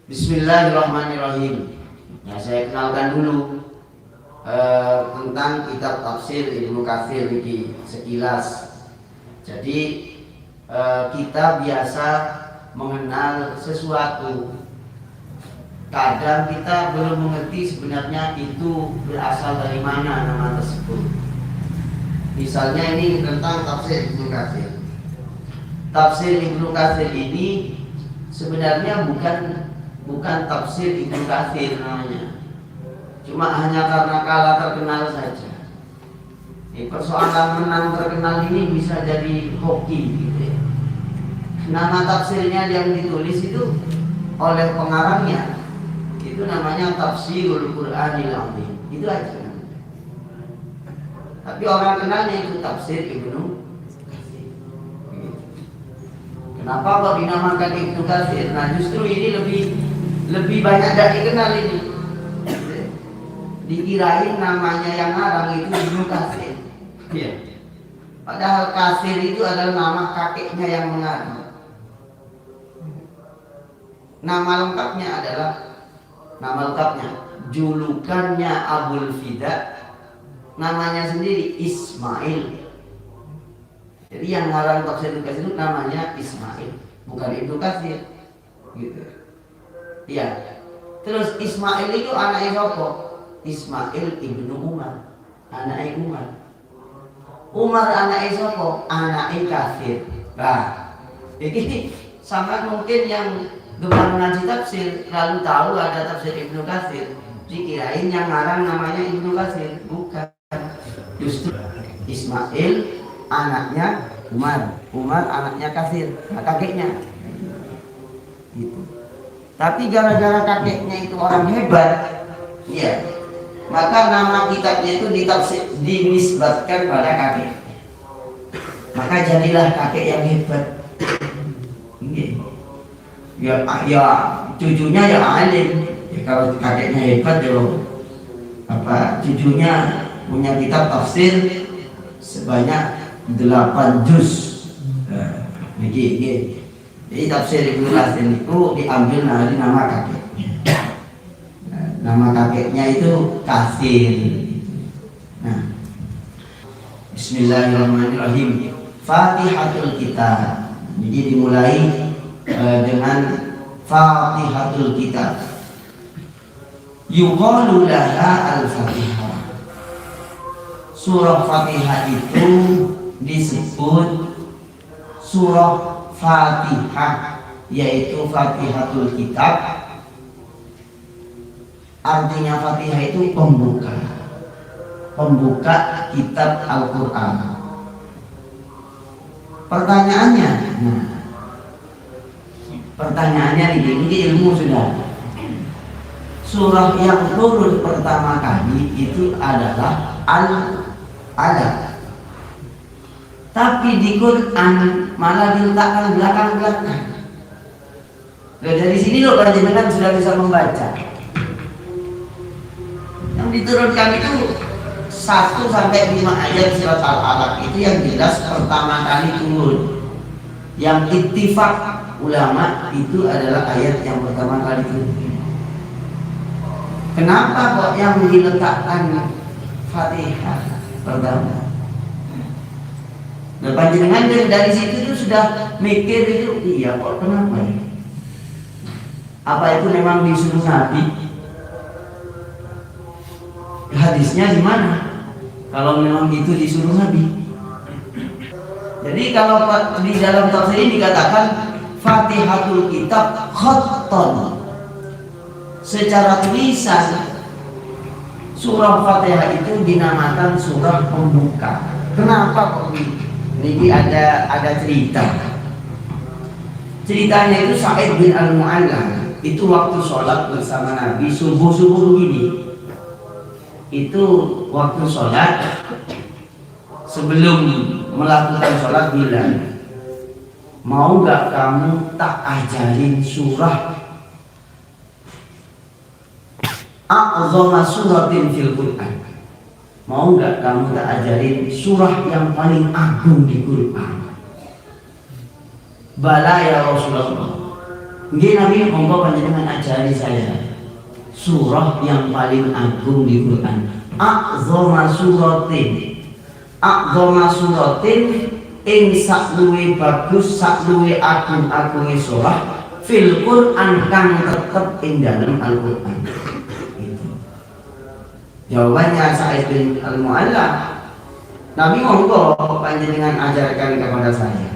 Bismillahirrahmanirrahim. Ya, saya kenalkan dulu tentang kitab tafsir Ibnu Katsir ini sekilas. Jadi kita biasa mengenal sesuatu, kadang kita belum mengerti sebenarnya itu berasal dari mana nama tersebut. Misalnya ini tentang tafsir Ibnu Katsir. Tafsir Ibnu Katsir ini sebenarnya bukan tafsir Ibnu Katsir namanya, cuma hanya karena kalah terkenal saja. Persoalan menang terkenal ini bisa jadi hoki gitu ya. Nama tafsirnya yang ditulis itu oleh pengarangnya itu namanya Tafsirul Qur'anil Azim, itu aja. Tapi orang kenalnya itu tafsir Ibnu Katsir. Kenapa kok dinamakan Ibnu Katsir? Nah, justru ini lebih banyak dari kenal ini. Dikirain namanya yang ngarang itu Ibnu Katsir. Ya. Padahal Katsir itu adalah nama kakeknya yang mengarang. Nama lengkapnya julukannya Abul Fida, namanya sendiri Ismail. Jadi yang ngarang tafsir Ibnu Katsir itu namanya Ismail, bukan Ibnu Katsir. Gitu. Iya. Terus Ismail itu anaknya siapa? Ismail ibnu Umar, anaknya Umar. Umar anaknya siapa? Anaknya Katsir. Nah, ini sangat mungkin yang gemar mengaji tafsir lalu tahu ada tafsir Ibnu Katsir, dikirain yang ngarang namanya Ibnu Katsir, bukan. Justru Ismail anaknya Umar anaknya Katsir, kakeknya. Gitu. Tapi gara-gara kakeknya itu orang hebat, ya, maka nama kitabnya itu dinisbatkan pada kakek. Maka jadilah kakek yang hebat. Ya, cucunya ya alim. Ya, kalau kakeknya hebat ya cucunya punya kitab tafsir sebanyak 8 juz. Jadi tafsir Ibnu Katsir itu diambil dari nama kakeknya. Nama kakeknya itu Katsir. Nah, Bismillahirrahmanirrahim. Fatihatul Kitab. Jadi dimulai dengan Fatihatul Kitab. Yuqalu laha al-Fatihah. Surah Fatihah itu disebut surah Fatihah, yaitu Fatihatul Kitab. Artinya Fatihah itu pembuka kitab Al-Quran. Pertanyaannya ini ilmu sudah. Surah yang turun pertama kali itu adalah Al-Alaq. Tapi di Quran malah diletakkan belakang-belakang. Dari sini loh panjenengan sudah bisa membaca. Yang diturunkan itu 1 sampai 5 ayat surat Al-Alaq itu yang jelas pertama kali turun. Yang ittifaq ulama itu adalah ayat yang pertama kali turun. Kenapa kok yang diletakkan Fatihah pertama? Nah, panjenengan dari situ itu sudah mikir itu, iya kok kenapa ya? Apa itu memang disuruh Nabi? Hadisnya di mana? Kalau memang itu disuruh Nabi. Jadi kalau di dalam tafsir ini dikatakan Fatihatul Kitab khatton. Secara tulisan surah Fatihah itu dinamakan surah pembuka. Kenapa kok begitu? Ini ada cerita. Ceritanya itu Sa'id bin Al-Mu'alla itu waktu sholat bersama Nabi subuh begini. Itu waktu sholat sebelum melakukan sholat bilang, mau gak kamu tak ajarin surah a'zama suratin fil Qur'an? Mau nggak kamu tak ajarin surah yang paling agung di Quran? Bala ya Rasulullah. Nggih Nabi monggo panjenengan ajari saya surah yang paling agung di Quran. A'zama suratin. A'zama suratin ing sakluwe bagus sakluwe agung-agunge surah fil Quran kang tetep ing dalam Al-Quran. Gitu. Jawabannya Sa'id bin Al-Mu'alla, Nabi monggo panjenengan ajarkan kepada saya.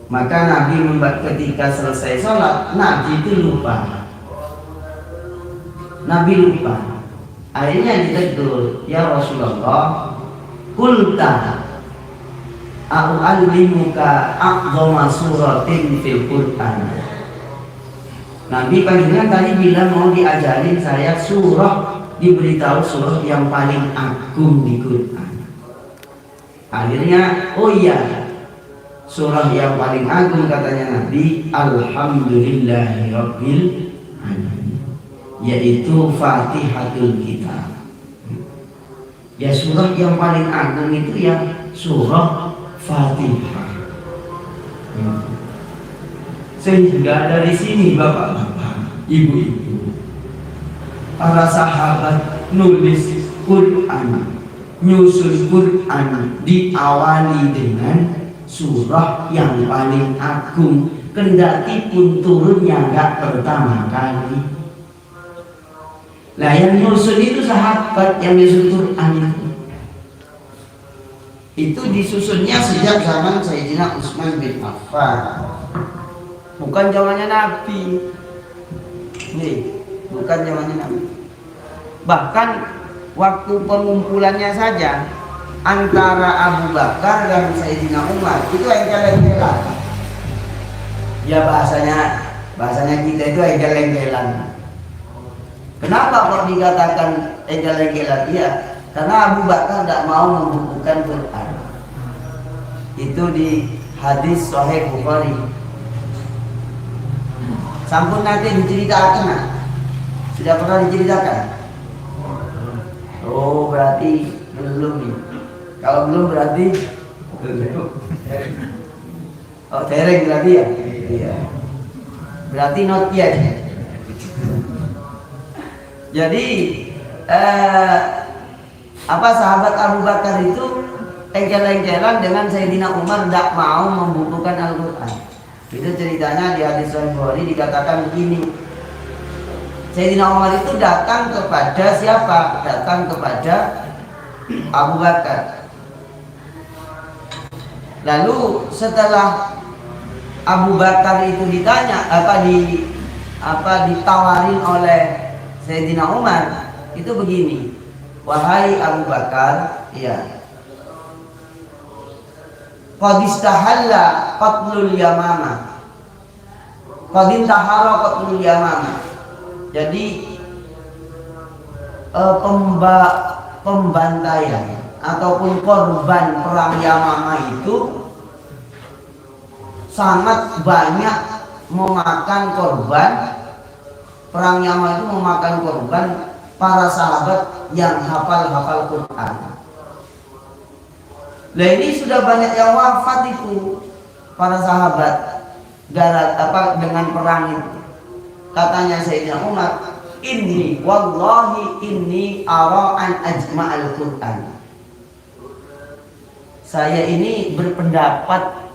Maka Nabi ketika selesai sholat, Nabi itu lupa. Nabi lupa. Akhirnya ditegur, ya Rasulullah, qulta a'u'allimuka a'zama suratin fil Qur'an. Nabi panjenengan tadi bilang mau diajarin saya surah, diberitahu surah yang paling agung di Quran. Akhirnya, oh iya, surah yang paling agung katanya Nabi, Alhamdulillahirabbil alamin, yaitu Fatihatul Kitab. Ya surah yang paling agung itu ya surah Fatihah. Sehingga dari sini bapak-bapak, ibu-ibu, para sahabat nulis Quran, nyusun Quran diawali dengan surah yang paling agung, kendati pun turunnya enggak pertama kali. Lah yang nyusun itu sahabat yang nyusun Quran itu disusunnya sejak zaman Sayyidina Utsman bin Affan, bukan zamannya Nabi. Nih, bukan zamannya Nabi. Bahkan waktu pengumpulannya saja antara Abu Bakar dan Sayyidina Umar itu engkel-engkelan. Ya bahasanya kita itu engkel-engkelan. Kenapa kok dikatakan engkel-engkelan? Iya, karena Abu Bakar tidak mau membukukan Quran. Itu di hadis Sahih Bukhari. Sampun nanti diceritakan, sudah pernah diceritakan. Oh berarti belum nih. Kalau belum berarti oh tereng berarti ya. Iya. Berarti not yet. Jadi sahabat Abu Bakar itu engkel-engkelan dengan Sayyidina Umar tidak mau membukukan Al-Quran. Itu ceritanya di hadis Sahih Bukhari dikatakan begini. Sayyidina Umar itu datang kepada siapa? Datang kepada Abu Bakar. Lalu setelah Abu Bakar itu ditanya ditawarin oleh Sayyidina Umar, itu begini, wahai Abu Bakar, ya, qad istahalla qatlul yamama, qad intahara qatlul yamama. Jadi pembantaian ataupun korban perang Yamama itu sangat banyak memakan korban. Perang Yamama itu memakan korban para sahabat yang hafal Quran. Nah ini sudah banyak yang wafat itu para sahabat dengan perang itu. Katanya Sayyidina Umar, inni wallahi inni ara an ajma'al Quran. Saya ini berpendapat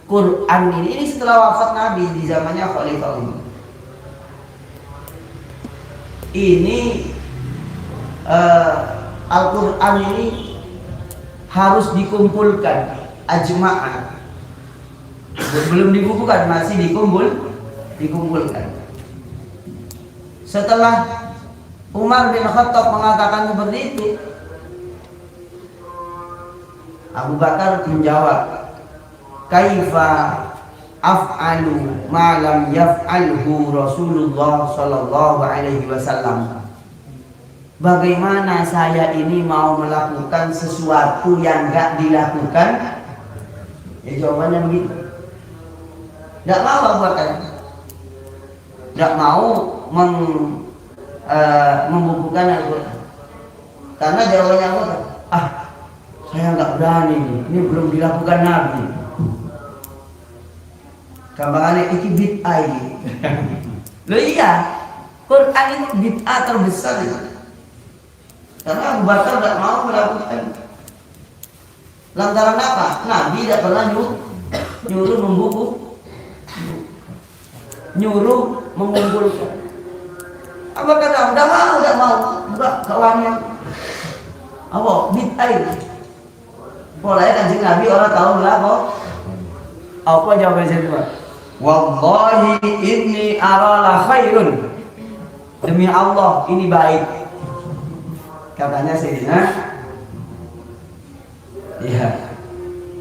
Quran ini setelah wafat Nabi di zamannya Khalifah Umar. Ini Al-Quran ini harus dikumpulkan ajma'ah. Belum dibukukan, masih dikumpulkan. Setelah Umar bin Khattab mengatakan seperti itu, Abu Bakar menjawab, kaifa af'alu ma lam yaf'alhu Rasulullah sallallahu alaihi wasallam. Bagaimana saya ini mau melakukan sesuatu yang enggak dilakukan? Ya jawabannya begitu. Enggak mau Abu Bakar. Enggak mau membukukan Al-Quran. Karena jawabannya Abu Bakar, saya enggak berani, ini belum dilakukan Nabi. Gampangannya iki bid'ah iki. Loh iya, Quran itu bid'ah terbesar itu. Karena Abu Bakar tidak mau melakukan. Lantaran apa? Nabi tidak pernah nyuruh membuku, nyuruh mengumpulkan. Abu Bakar tidak mau, buka kawannya. Apa? Bid'ah itu. Polanya Kanjeng Nabi orang tahu berapa? Apa jawabannya itu? Wallahi inni arala khairun. Demi Allah ini baik. Katanya Sayyidina. Ya.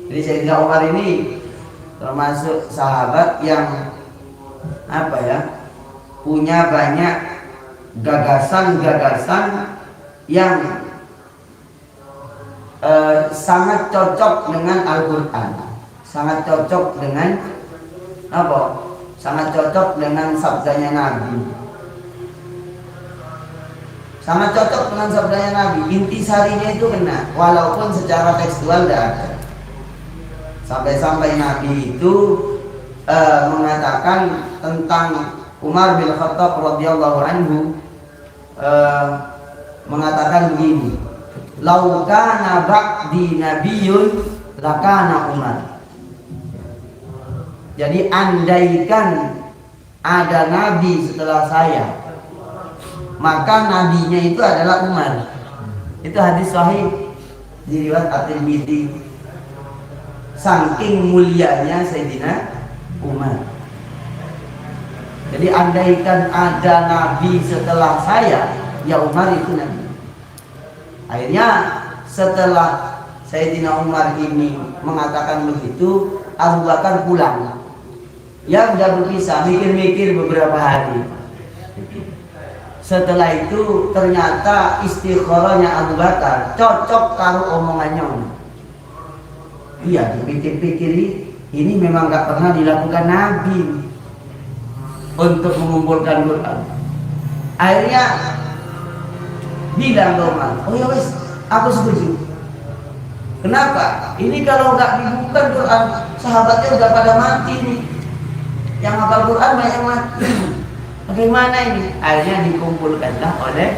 Jadi Sayyidina Umar ini termasuk sahabat yang apa ya? Punya banyak gagasan-gagasan yang sangat cocok dengan Al-Quran, sangat cocok dengan apa? Sangat cocok dengan sabdanya Nabi, sangat cocok dengan sabdanya Nabi. Intisarinya itu kena, walaupun secara tekstual tidak ada. Sampai-sampai Nabi itu mengatakan tentang Umar bin Khattab radhiyallahu anhu, mengatakan begini, "Lau kana ba'di nabiyyun lakana Umar." Jadi andaikan ada nabi setelah saya, maka nabinya itu adalah Umar. Itu hadis sahih diriwayat At-Tirmidzi. Saking mulianya Sayyidina Umar. Jadi andaikan ada nabi setelah saya, ya Umar itu nabi. Akhirnya setelah Sayyidina Umar ini mengatakan begitu, Abu Bakar pulang. Ya udah berpisah, mikir-mikir beberapa hari. Setelah itu ternyata istikharanya Abu Bakar cocok karo omongannya. Iya, dipikir-pikir ini memang gak pernah dilakukan Nabi untuk mengumpulkan Quran. Akhirnya bilang ke Umar, "Oh ya wes, aku setuju." Kenapa? Ini kalau nggak dibuka Quran, sahabatnya udah pada mati nih. Yang hafal Quran banyak yang mati. Bagaimana ini? Akhirnya dikumpulkanlah oleh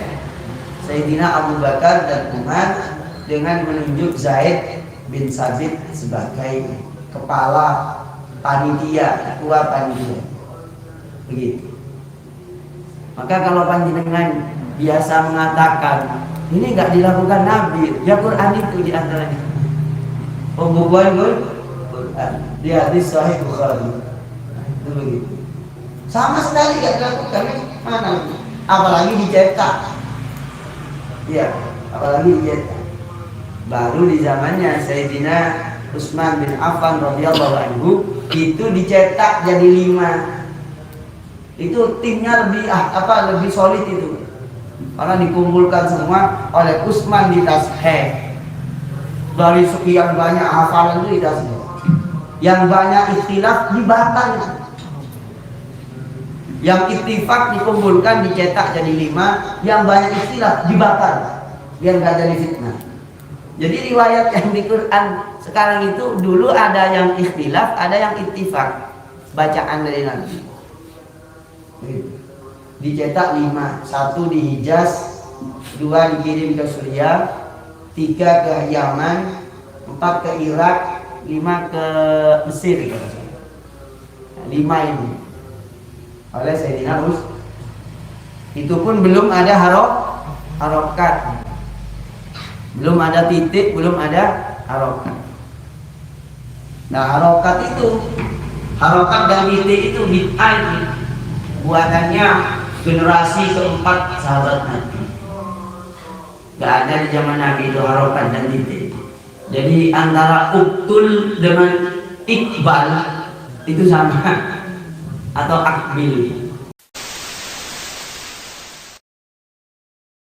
Sayyidina Abu Bakar dan Umar dengan menunjuk Zaid bin Sabit sebagai kepala panitia, ketua panitia. Begitu. Maka kalau panjenengan biasa mengatakan ini nggak dilakukan Nabi, ya Quran itu diantaranya. Pembukuan Quran di hadis Sahih Bukhari. Itu begitu. Sama sekali nggak dilakukan, mana? Apalagi dicetak. Ya, apalagi dicetak. Baru di zamannya Sayyidina Utsman bin Affan radhiyallahu anhu itu dicetak jadi 5. Itu timnya lebih lebih solid itu. Karena dikumpulkan semua oleh Utsman di tasheh. Dari sekian banyak hafalan itu di tasheh. Yang banyak ikhtilaf dibakar. Yang ittifaq dikumpulkan dicetak jadi 5, yang banyak ikhtilaf dibakar biar nggak jadi fitnah. Jadi riwayat yang di Quran sekarang itu dulu ada yang ikhtilaf, ada yang ittifaq bacaan dari Nabi. Dicetak 5, 1 di Hijaz, 2 dikirim ke Suriah, 3 ke Yaman, 4 ke Irak, 5 ke Mesir. 5 ini oleh Sayyidina Us. Itu pun belum ada harokat, belum ada titik, belum ada harokat. Nah harokat dan titik itu bid'ah ini buatannya generasi keempat sahabat Nabi. Gak ada di zaman Nabi itu harokat dan titik. Jadi antara uktul dengan iqbal itu sama atau akbil.